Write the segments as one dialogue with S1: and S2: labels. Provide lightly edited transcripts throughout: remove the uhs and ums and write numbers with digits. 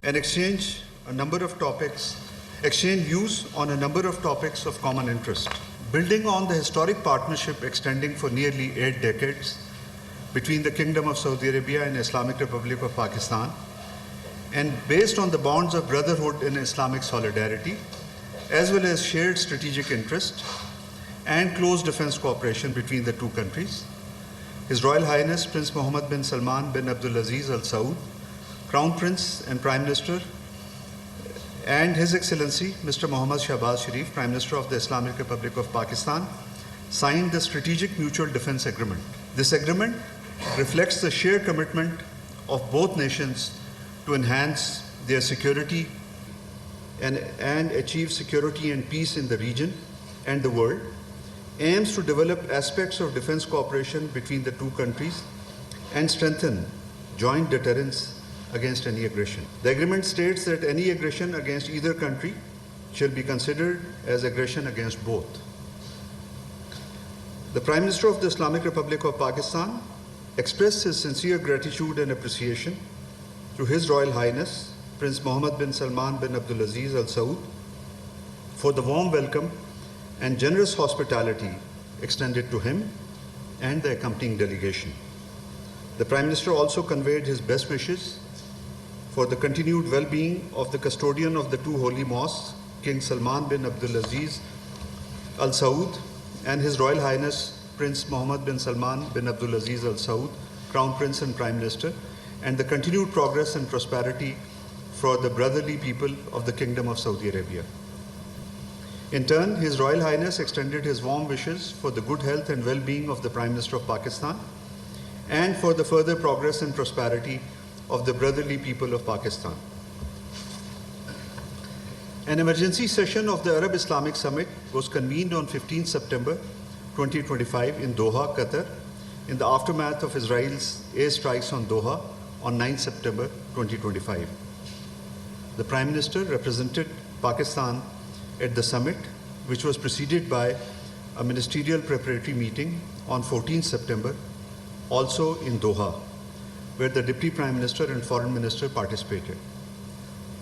S1: and exchange views on a number of topics of common interest. Building on the historic partnership extending for nearly 8 decades between the Kingdom of Saudi Arabia and Islamic Republic of Pakistan, and based on the bonds of brotherhood and Islamic solidarity, as well as shared strategic interest and close defense cooperation between the two countries, His Royal Highness Prince Mohammed bin Salman bin Abdulaziz Al Saud, Crown Prince and Prime Minister, and His Excellency Mr. Mohammad Shahbaz Sharif, Prime Minister of the Islamic Republic of Pakistan, signed the Strategic Mutual Defense Agreement. This agreement reflects the shared commitment of both nations to enhance their security and achieve security and peace in the region and the world, aims to develop aspects of defense cooperation between the two countries and strengthen joint deterrence against any aggression. The agreement states that any aggression against either country shall be considered as aggression against both. The Prime Minister of the Islamic Republic of Pakistan expressed his sincere gratitude and appreciation to His Royal Highness Prince Mohammed bin Salman bin Abdulaziz Al Saud for the warm welcome and generous hospitality extended to him and the accompanying delegation. The Prime Minister also conveyed his best wishes for the continued well-being of the custodian of the two holy mosques, King Salman bin Abdulaziz Al Saud, and His Royal Highness Prince Mohammed bin Salman bin Abdulaziz Al Saud, Crown Prince and Prime Minister, and the continued progress and prosperity for the brotherly people of the Kingdom of Saudi Arabia. In turn, His Royal Highness extended his warm wishes for the good health and well-being of the Prime Minister of Pakistan and for the further progress and prosperity of the brotherly people of Pakistan. An emergency session of the Arab-Islamic Summit was convened on 15 September 2025 in Doha, Qatar, in the aftermath of Israel's airstrikes on Doha on 9 September 2025. The Prime Minister represented Pakistan at the summit, which was preceded by a ministerial preparatory meeting on 14 September, also in Doha, where the Deputy Prime Minister and Foreign Minister participated.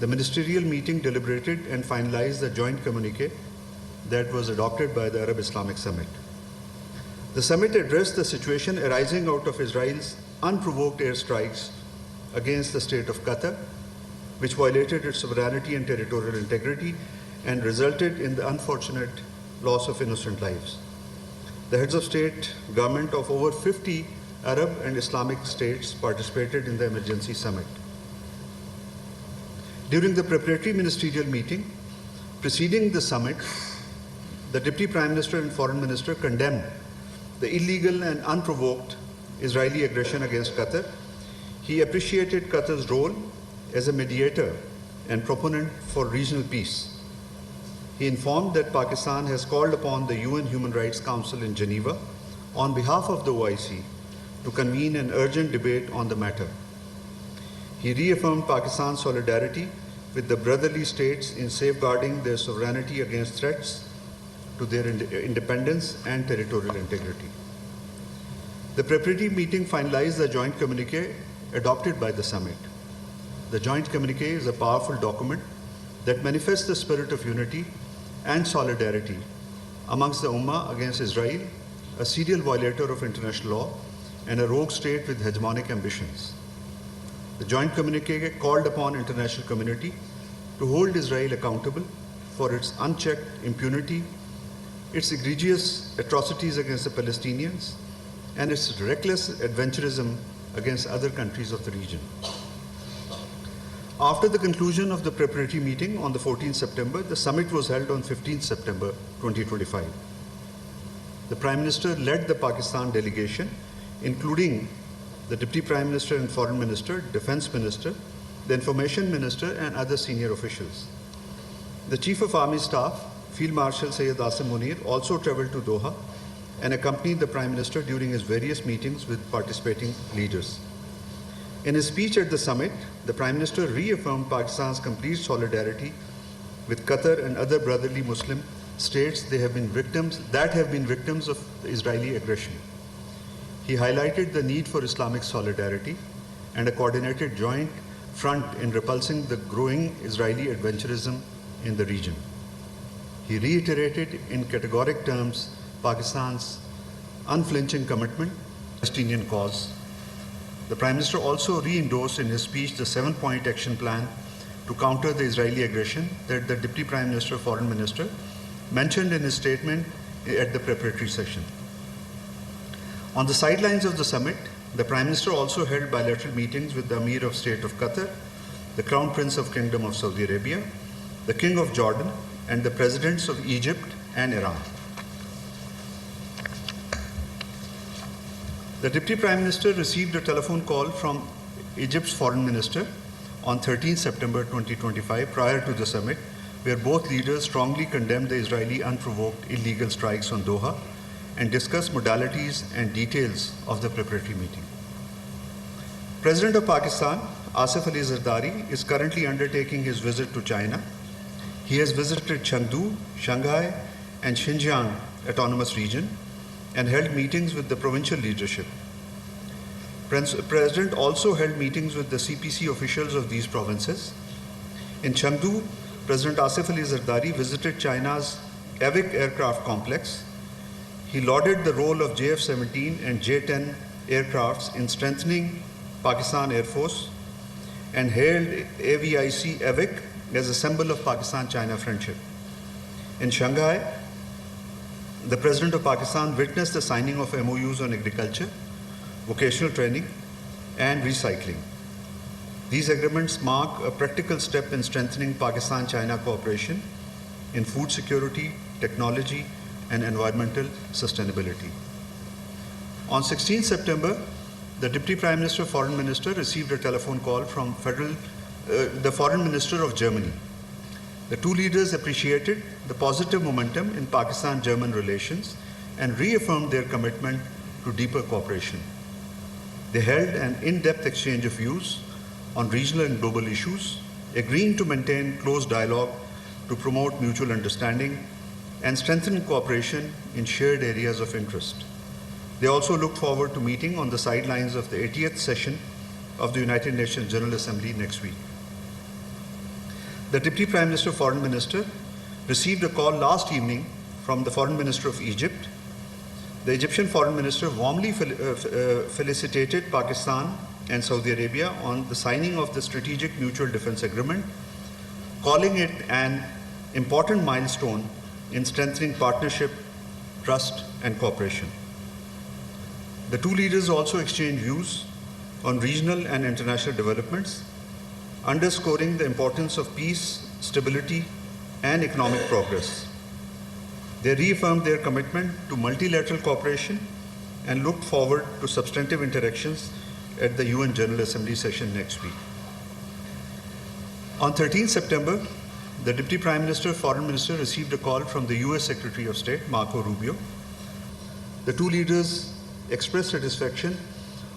S1: The ministerial meeting deliberated and finalized the joint communique that was adopted by the Arab-Islamic Summit. The summit addressed the situation arising out of Israel's unprovoked airstrikes against the state of Qatar, which violated its sovereignty and territorial integrity and resulted in the unfortunate loss of innocent lives. The heads of state, government of over 50 Arab and Islamic states participated in the emergency summit. During the preparatory ministerial meeting preceding the summit, the Deputy Prime Minister and Foreign Minister condemned the illegal and unprovoked Israeli aggression against Qatar. He appreciated Qatar's role as a mediator and proponent for regional peace. He informed that Pakistan has called upon the UN Human Rights Council in Geneva on behalf of the OIC to convene an urgent debate on the matter. He reaffirmed Pakistan's solidarity with the brotherly states in safeguarding their sovereignty against threats to their independence and territorial integrity. The preparatory meeting finalized the joint communique adopted by the summit. The joint communique is a powerful document that manifests the spirit of unity and solidarity amongst the Ummah against Israel, a serial violator of international law and a rogue state with hegemonic ambitions. The joint communique called upon international community to hold Israel accountable for its unchecked impunity, its egregious atrocities against the Palestinians, and its reckless adventurism against other countries of the region. After the conclusion of the preparatory meeting on the 14th September, the summit was held on 15th September 2025. The Prime Minister led the Pakistan delegation, including the Deputy Prime Minister and Foreign Minister, Defense Minister, the Information Minister, and other senior officials. The Chief of Army Staff, Field Marshal Sayyid Asim Munir, also traveled to Doha and accompanied the Prime Minister during his various meetings with participating leaders. In his speech at the summit, the Prime Minister reaffirmed Pakistan's complete solidarity with Qatar and other brotherly Muslim states that have been victims of the Israeli aggression. He highlighted the need for Islamic solidarity and a coordinated joint front in repulsing the growing Israeli adventurism in the region. He reiterated in categoric terms Pakistan's unflinching commitment to the Palestinian cause. The Prime Minister also re-endorsed in his speech the 7-point action plan to counter the Israeli aggression that the Deputy Prime Minister, Foreign Minister, mentioned in his statement at the preparatory session. On the sidelines of the summit, the Prime Minister also held bilateral meetings with the Emir of State of Qatar, the Crown Prince of Kingdom of Saudi Arabia, the King of Jordan, and the Presidents of Egypt and Iran. The Deputy Prime Minister received a telephone call from Egypt's Foreign Minister on 13 September 2025 prior to the summit, where both leaders strongly condemned the Israeli unprovoked illegal strikes on Doha and discussed modalities and details of the preparatory meeting. President of Pakistan, Asif Ali Zardari, is currently undertaking his visit to China. He has visited Chengdu, Shanghai, and Xinjiang Autonomous Region and held meetings with the provincial leadership. President also held meetings with the CPC officials of these provinces. In Chengdu, President Asif Ali Zardari visited China's Avik aircraft complex. He lauded the role of JF-17 and J-10 aircrafts in strengthening Pakistan Air Force and hailed AVIC Avik as a symbol of Pakistan-China friendship. In Shanghai, the President of Pakistan witnessed the signing of MOUs on agriculture, vocational training, and recycling. These agreements mark a practical step in strengthening Pakistan-China cooperation in food security, technology, and environmental sustainability. On 16 September, the Deputy Prime Minister, Foreign Minister received a telephone call from the Foreign Minister of Germany. The two leaders appreciated the positive momentum in Pakistan-German relations and reaffirmed their commitment to deeper cooperation. They held an in-depth exchange of views on regional and global issues, agreeing to maintain close dialogue to promote mutual understanding and strengthen cooperation in shared areas of interest. They also looked forward to meeting on the sidelines of the 80th session of the United Nations General Assembly next week. The Deputy Prime Minister, Foreign Minister, received a call last evening from the Foreign Minister of Egypt. The Egyptian Foreign Minister warmly felicitated Pakistan and Saudi Arabia on the signing of the Strategic Mutual Defense Agreement, calling it an important milestone in strengthening partnership, trust, and cooperation. The two leaders also exchanged views on regional and international developments, underscoring the importance of peace, stability, and economic progress. They reaffirmed their commitment to multilateral cooperation and looked forward to substantive interactions at the UN General Assembly session next week. On 13 September, the Deputy Prime Minister, Foreign Minister received a call from the US Secretary of State, Marco Rubio. The two leaders expressed satisfaction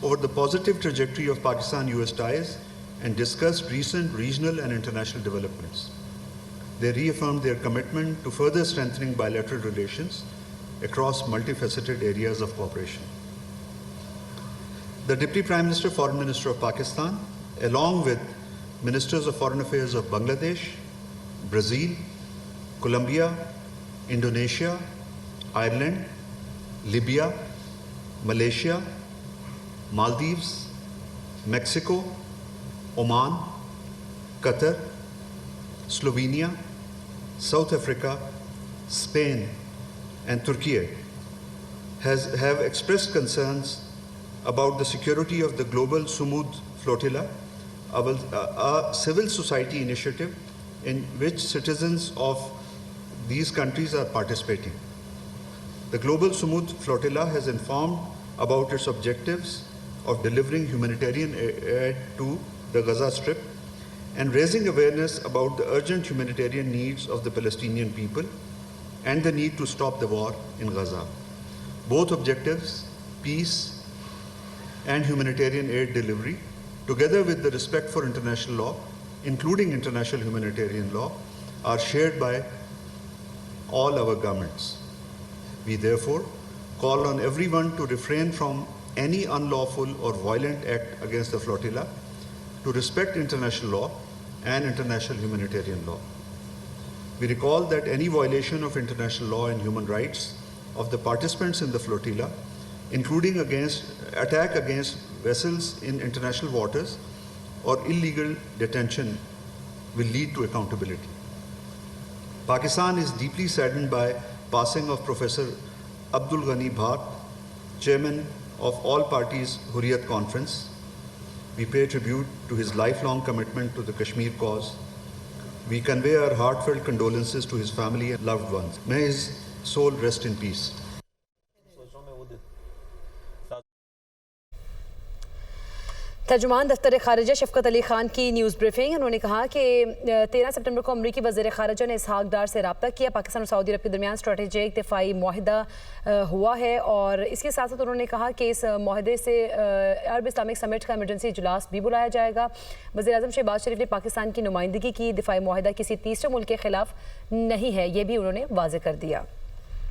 S1: over the positive trajectory of Pakistan-US ties and discussed recent regional and international developments. They reaffirmed their commitment to further strengthening bilateral relations across multifaceted areas of cooperation. The Deputy Prime Minister, Foreign Minister of Pakistan, along with Ministers of Foreign Affairs of Bangladesh, Brazil, Colombia, Indonesia, Ireland, Libya, Malaysia, Maldives, Mexico, Oman, Qatar, Slovenia, South Africa, Spain, and Turkey have expressed concerns about the security of the Global Sumud Flotilla, a civil society initiative in which citizens of these countries are participating. The Global Sumud Flotilla has informed about its objectives of delivering humanitarian aid to the Gaza Strip and raising awareness about the urgent humanitarian needs of the Palestinian people and the need to stop the war in Gaza. Both objectives, peace and humanitarian aid delivery, together with the respect for international law, including international humanitarian law, are shared by all our governments. We therefore call on everyone to refrain from any unlawful or violent act against the flotilla, to respect international law and international humanitarian law. We recall that any violation of international law and human rights of the participants in the flotilla, including attack against vessels in international waters or illegal detention, will lead to accountability. Pakistan is deeply saddened by passing of Professor Abdul Ghani Bhat, Chairman of All Parties Hurriyat Conference. We pay tribute to his lifelong commitment to the Kashmir cause. We convey our heartfelt condolences to his family and loved ones. May his soul rest in peace.
S2: तर्जुमान दफ्तर खारजा शफकत अली खान की news briefing. उन्होंने कहा कि 13 सितंबर को अमरीकी वज़ीर ख़ारजा ने इसहाक डार से रब्ता किया। पाकिस्तान और सऊदी अरब के दरमियान स्ट्रेटेजिक दिफाई मुआहदा हुआ है और इसके साथ साथ उन्होंने कहा कि इस मुआहदे से अरब इस्लामिक समिट का इमरजेंसी इजलास भी बुलाया जाएगा। वज़ीर आज़म शहबाज शरीफ ने पाकिस्तान की नुमाइंदगी की। दिफाई मुआहदा किसी तीसरे मुल्क के खिलाफ नहीं है, ये भी उन्होंने वाज़ेह कर दिया।